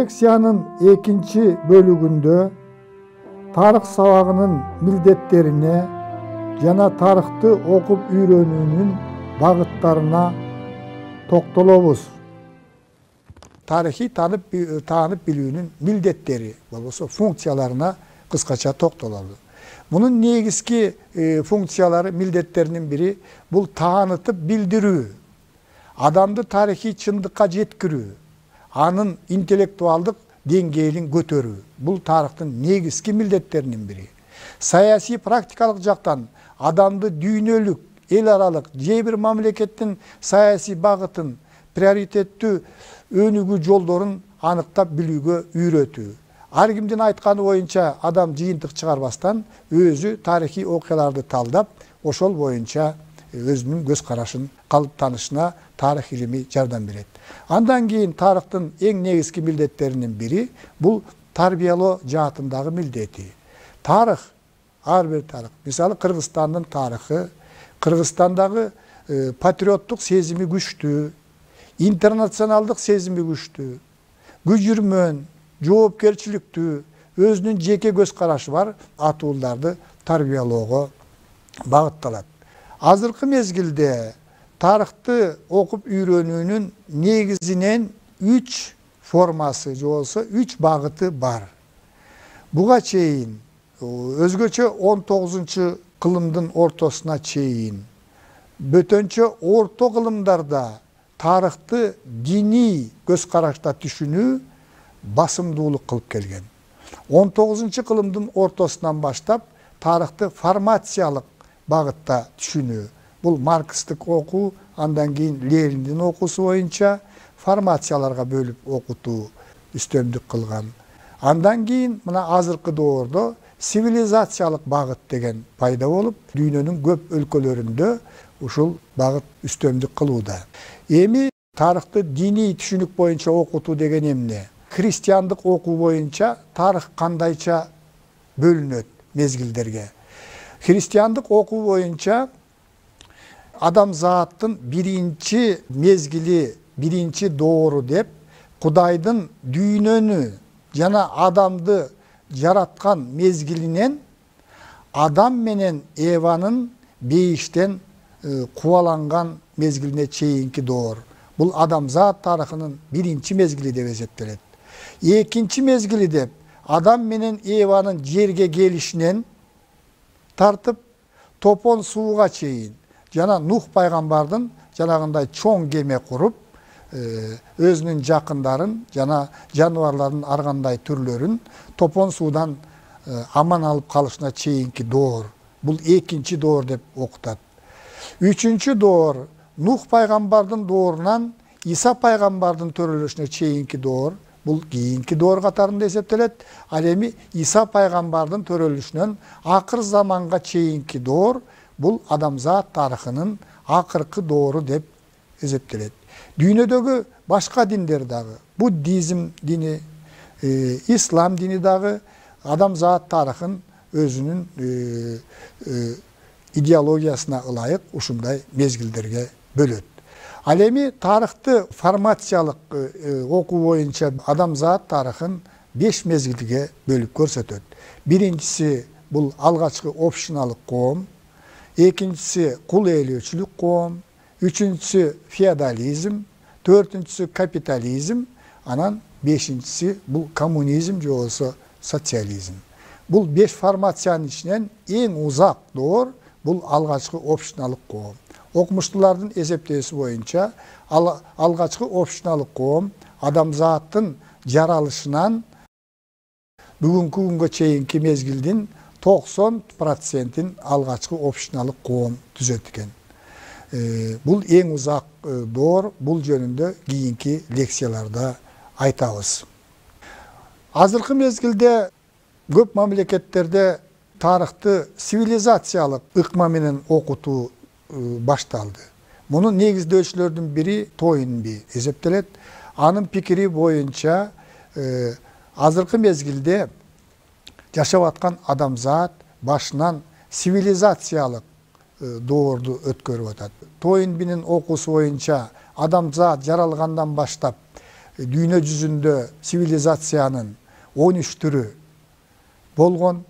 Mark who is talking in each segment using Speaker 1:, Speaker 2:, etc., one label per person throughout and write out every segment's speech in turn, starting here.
Speaker 1: Лекциянын экинчи бөлүгүндө тарых сабагынын милдеттерине жана тарыхты окуп үйрөнүүнүн багыттарына токтолобуз. Тарихи таанып билүүнүн милдеттери болбосо функцияларына кыскача токтолобуз. Мунун негизги функциялары, милдеттеринин бири бул таанытып билдирүү, адамды тарихи чындыкка жеткирүү, анын интеллектуалдык деңгээлин көтөрүү. Бул тарыхтын негизги милдеттеринин бири. Саясий практикалык жактан адамды дүйнөлүк, эл аралык же бир мамлекеттин саясий багытын, приоритеттүү өнүгүү жолдорун аныктап билүүгө үйрөтүү. Ар кимдин айтканы боюнча адам жыйынтык чыгарбастан өзү тарихи окуяларды талдап, ошол боюнча өзүнүн көз карашын калыптанышына тарых илими жардам берет. Андан кийин тарыхтын эң негизги милдеттеринин бири бул тарбиялоо жаатындагы милдети. Тарых, ар бир тарых. Мисалы Кыргызстандын тарыхы, Кыргызстандагы патриоттук сезими күчтүү, интернационалдык сезими күчтүү, күжүрмөн, жоопкерчиликтүү, өзүнүн жеке көз карашы бар атууларды тарбиялоого багытталат. Азыркы мезгилде тарыхты окуп үйрөнүүнүн негизинен 3 формасы же болсо 3 багыты бар. Буга чейин өзгөчө 19 кылымдын ортосуна чейин бөтөнчө орто кылымдарда тарыхты диний көз карашта түшүнүү басымдуулук кылып келген. 19 кылымдын ортосунан баштап тарыхты формациялык багытта түшүнүү. Бул марксистик окуу, андан кийин Лениндин окуусу боюнча формацияларга бөлүп окутуу үстөмдүк кылган. Андан кийин мына азыркы доордо цивилизациялык багыт деген пайда болуп, дүйнөнүн көп өлкөлөрүндө ушул багыт үстөмдүк кылууда. Эми тарыхты диний түшүнүк боюнча окутуу деген эмне? Христиандык окуу боюнча тарых кандайча бөлүнөт мезгилдерге? Христиандык окуу боюнча адамзаттын биринчи мезгили, биринчи доору деп Кудайдын дүйнөнү жана адамды жараткан мезгилинен адам менен Еванын бейиштен кубаланган мезгилине чейинки доор. Бул адамзат тарыхынын биринчи мезгили деп эсептелет. Экинчи мезгили деп адам менен Еванын жерге келишинен тартып топон сууга чейин жана Нух пайгамбардын жанагындай чоң кеме куруп, өзүнүн жакындарын жана жаныбарлардын ар кандай түрлөрүн топон суудан аман алып калышына чейинки доор. Бул экинчи доор деп окутат. Үчүнчү доор Нух пайгамбардын доорунан Иса пайгамбардын төрөлүшүнө чейинки доор. Бул кийинки доор катарында эсептелет. Ал эми Иса пайгамбардын төрөлүшүнөн акыр заманга чейинки доор бул адамзат тарыхынын акыркы доору деп эсептелет. Дүйнөдөгү башка диндер дагы, буддизм дини, ислам дини дагы адамзат тарыхын өзүнүн идеологиясына ылайык ушундай мезгилдерге бөлөт. Ал эми тарыхты формациялык окуу боюнча адамзат тарыхын 5 мезгилге бөлүп көрсөтөт. Биринчиси бул алгачкы общиналык коом, экинчиси кул ээлөөчүлүк коом, үчүнчүсү феодализм, төртүнчүсү капитализм, анан бешинчиси бул коммунизм же болсо социализм. Бул 5 формациянын ичинен эң узак доор бул алгачкы общиналык коом. Окумуштуулардын эсептөөсү боюнча алгачкы общиналык коом адамзаттын жаралышынан бүгүнкү күнгө чейинки мезгилдин 90%-ин алгачкы общиналык коом түзөт экен. Бул эң узак доор, бул жөнүндө кийинки лекцияларда айтабыз. Азыркы мезгилде көп мамлекеттерде тарыхты цивилизациялык ыкма менен окутуу башталды. Мунун негиздөөчүлөрдүн бири Тойнби эсептелет. Анын пикири боюнча азыркы мезгилде жашап аткан адамзат башынан цивилизациялык доорду өткөрүп атат. Тойнбинин окуусу боюнча адамзат жаралгандан баштап dünya жүзүндө сивилизациянын 13 түрү болгон,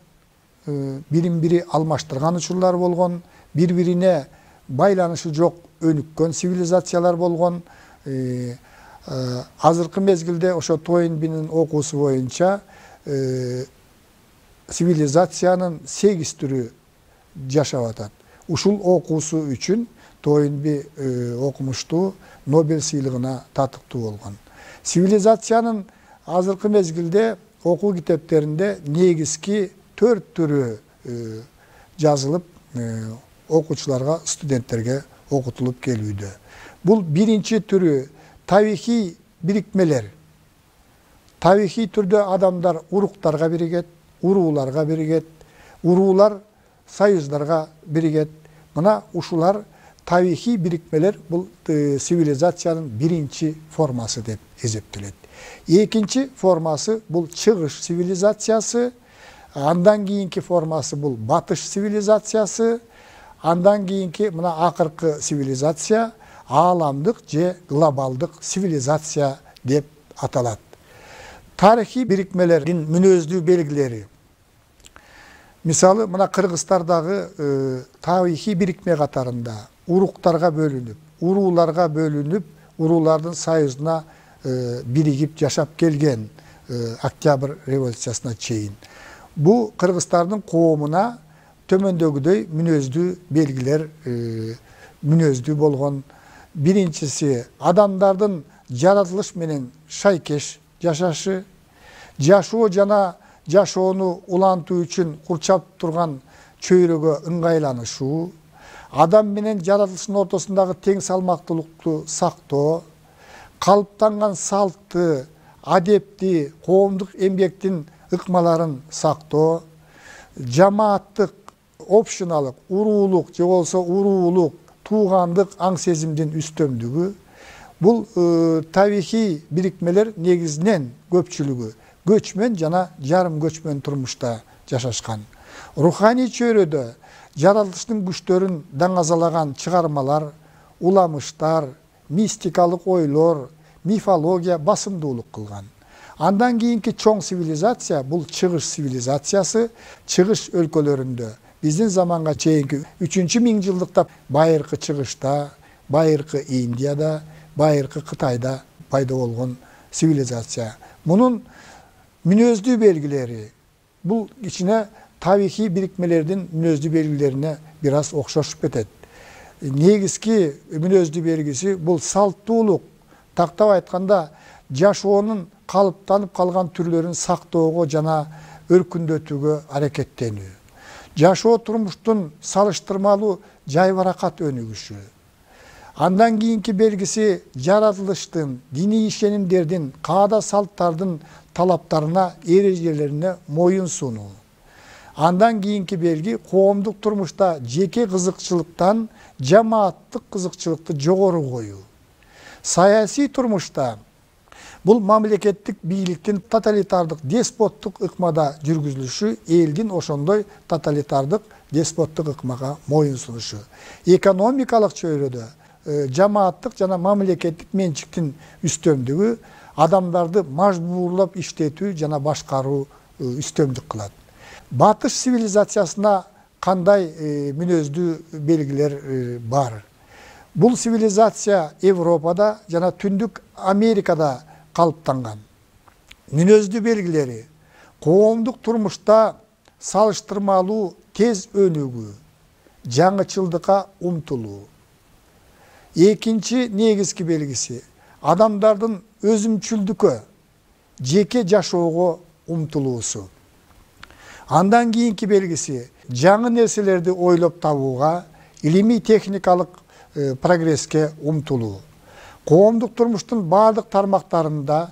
Speaker 1: бирин-бири алмаштырган учурлар болгон, бири-бирине байланышы жок өнүккөн сивилизациялар болгон. Азыркы мезгилде ошо Тойнбинин окуусу боюнча сивилизациянын 8 түрү жашап атат. Ушул окуусу үчүн Тойнби окумуштуу Нобель сыйлыгына татыктуу болгон. Сивилизациянын азыркы мезгилде окуу китептеринде негизги 4 түрү жазылып, окуучуларга, студенттерге окутулуп келүүдө. Бул биринчи түрү тарихи бирикмелер. Тарихи түрдө адамдар уруктарга биригет, урууларга биригет, уруулар союздарга биригет. Мына ушулар тарихи бирикмелер бул цивилизациянын биринчи формасы деп эсептелет. Экинчи формасы бул чыгыш цивилизациясы, андан кийинки формасы бул батыш цивилизациясы, андан кийинки мына акыркы цивилизация ааламдык же глобалдык цивилизация деп аталат. Тарихи бирикмелердин мүнөздүү белгилери. Мисалы, мына Кыргызстардагы тарихи бирикме катарында уруктарга бөлүнүп, урууларга бөлүнүп, уруулардын союзуна биригип жашап келген Октябрь революциясына чейин. Бу кыргыздардын коомуна төмөндөгүдөй мүнөздүү белгилер мүнөздүү болгон. Биринчиси адамдардын жаратылыш менен шайкеш жашашы, жашоо жана жашоону улантуу үчүн курчап турган чөйрөгө ыңгайланышуу, адам менен жаратылыштын ортосундагы тең салмактуулукту сактоо, калыптанган салтты, адепти, коомдук эмгектин ыкмаларын сактоо, жамааттык, опшоналык, уруулук же болсо уруулук, туугандык аң сезимдин үстөмдүгү. Бул тарихи бирикмелер негизинен көпчүлүгү көчмөн жана жарым көчмөн турмушта жашашкан. Руханий чөйрөдө жаратылыштын күчтөрүн даңазалаган чыгармалар, уламыштар, мистикалык ойлор, мифология басымдуулук кылган. Андан кийинки чоң цивилизация бул чыгыш цивилизациясы. Чыгыш өлкөлөрүндө биздин заманга чейинки 3-миңжылдыкта байыркы чыгышта, байыркы Индияда, байыркы Кытайда пайда болгон цивилизация. Мунун мүнөздүү белгилери бул ичине тарихи бирикмелердин мүнөздүү белгилерине бир аз окшошуп кетет. Негизги мүнөздүү белгиси бул салттуулук, тактап айтканда жашоонун калыптанып калган түрлөрүн сактоого жана өркүндөтүүгө аракеттенүү. Жашоо турмуштун салыштырмалуу жайбаракат өнүгүшү. Андан кийинки белгиси жаратылыштын, диний ишенимдердин, каада салттардын талаптарына, эрежелерине моюн сунуу. Андан кийинки белги коомдук турмушта жеке кызыкчылыктан жамааттык кызыкчылыкты жогору коюу. Саясий турмушта бул мамлекеттик бийликтин тоталитардык деспоттук ыкмада жүргүзүлүшү, элдин ошондой тоталитардык деспоттук ыкмага моюн сунушу. Экономикалык чөйрөдө жамааттык жана мамлекеттик менчиктин үстөмдүгү адамдарды мажбурлап иштетүү жана башкаруу үстөмдүк кылат. Батыш цивилизациясына кандай мүнөздүү белгилер бар? Бул цивилизация Европада жана Түндүк Америкада калыптанган. Мүнөздүү белгилери коомдук турмушта салыштырмалуу тез өнүгүү, жаңычылдыкка умтулуу. Экинчи негизги белгиси адамдардын өзүмчүлдүккө, жеке жашоого умтулуусу. Андан кийинки белгиси жаңы нерселерди ойлоп табууга, илимий техникалык прогресске умтулуу. Коомдук турмуштун бардык тармактарында,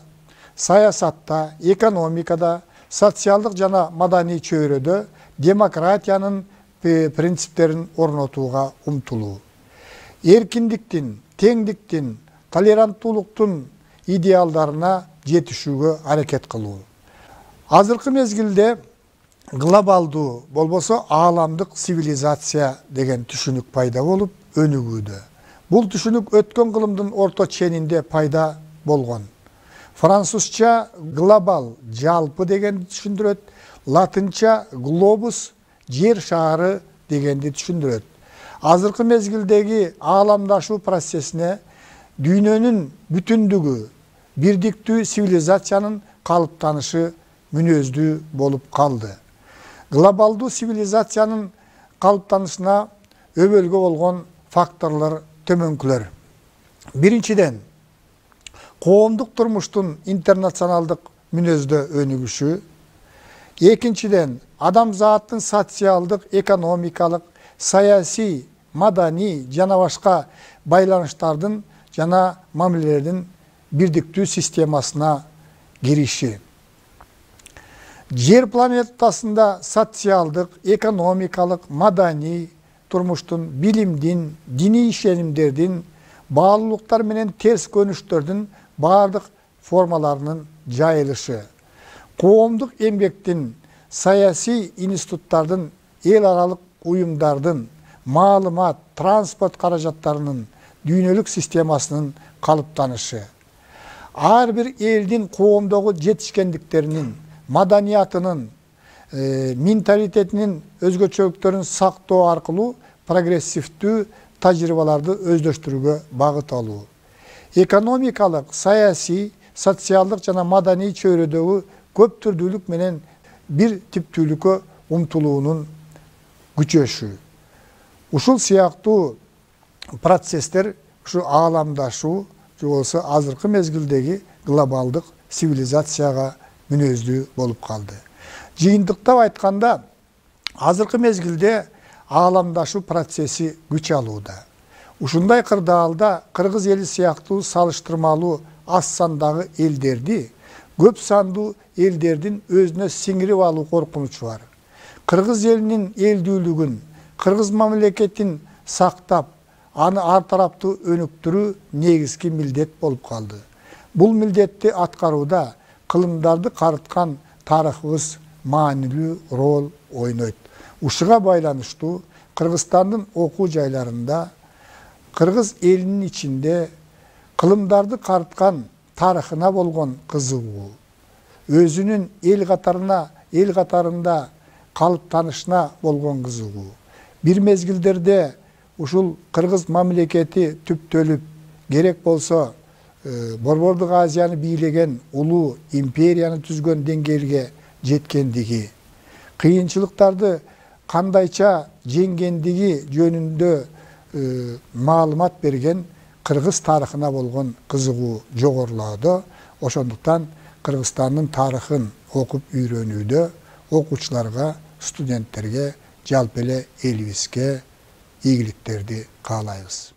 Speaker 1: саясатта, экономикада, социалдык жана маданий чөйрөдө демократиянын принциптерин орнотууга умтулуу. Эркиндиктин, теңдиктин, толеранттуулуктун идеалдарына жетишүүгө аракет кылуу. Азыркы мезгилде глобалдуу болбосо ааламдык цивилизация деген түшүнүк пайда болуп өнүгүүдө. Бул түшүнүк өткөн кылымдын орто ченинде пайда болгон. Fransızca global, жалпы дегенди түшүндүрөт. Латынча глобус, жер шары дегенди түшүндүрөт. Азыркы мезгилдеги ааламдашуу процессине дүйнөнүн бүтүндүгү, бирдиктүү цивилизациянын калыптанышы мүнөздүү болуп калды. Глобалдуу цивилизациянын калыптанышына өбөлгө болгон факторлор төмөнкүлөр. Биринчиден, коомдук турмуштун интернационалдык мүнөздө өнүгүшү. Экинчиден, адамзаттын социалдык, экономикалык, саясий, маданий жана башка байланыштардын жана мамилелердин бирдиктүү системасына кириши. Жер планетасында социалдык, экономикалык, маданий турмуштун, билимдин, диний ишенимдердин, баалуулуктар менен терс көнүштөрдүн бардык формаларынын жайылышы. Коомдук эмгектин, саясий институттардын, эл аралык уюмдардын, маалымат, транспорт каражаттарынын дүйнөлүк системасынын калыптанышы. Ар бир элдин коомдогу жетишкендиктеринин, маданиятынын, менталитетинин өзгөчөлүктөрүн сактоо аркылуу прогрессивдүү тажрыйбаларды өздөштүрүүгө багыт алуу. Экономикалык, саясий, социалдык жана маданий чөйрөдөгү көп түрдүүлүк менен бир типтүүлүккө умтулуунун күчөшү. Ушул сыяктуу процесстер ушу ааламдашуу же болбосо азыркы мезгилдеги глобалдык цивилизацияга мүнөздүү болуп калды. Жыйынтыктап айтканда, азыркы мезгилде ааламдашуу процесси күч алууда. Ушундай кырдаалда кыргыз эли сыяктуу салыштырмалуу аз сандагы элдерди көп сандуу элдердин өзүнө сиңирип алуу коркунучу бар. Кыргыз элинин элдүүлүгүн, кыргыз мамлекетин сактап, аны ар тараптуу өнүктүрүү негизги милдет болуп калды. Бул милдетти аткарууда кылымдарды карыткан тарыхыбыз маанилүү роль ойнойт. Ушуга байланыштуу Кыргызстандын окуу жайларында, кыргыз элинин ичинде кылымдарды карыткан тарыхына болгон кызыгуу, өзүнүн эл катарында калыптанышына болгон кызыгуу. Бир мезгилдерде ушул кыргыз мамлекети түптөлүп, керек болсо Борбордук Азияны бийлеген улуу империяны түзгөн деңгээлге жеткендиги, кыйынчылыктарды кандайча жеңгендиги жөнүндө маалымат берген кыргыз тарыхына болгон кызыгуу жогорулоодо. Ошондуктан Кыргызстандын тарыхын окуп үйрөнүүдө окуучуларга, студенттерге, жалпы эле элибизге ийгиликтерди каалайбыз.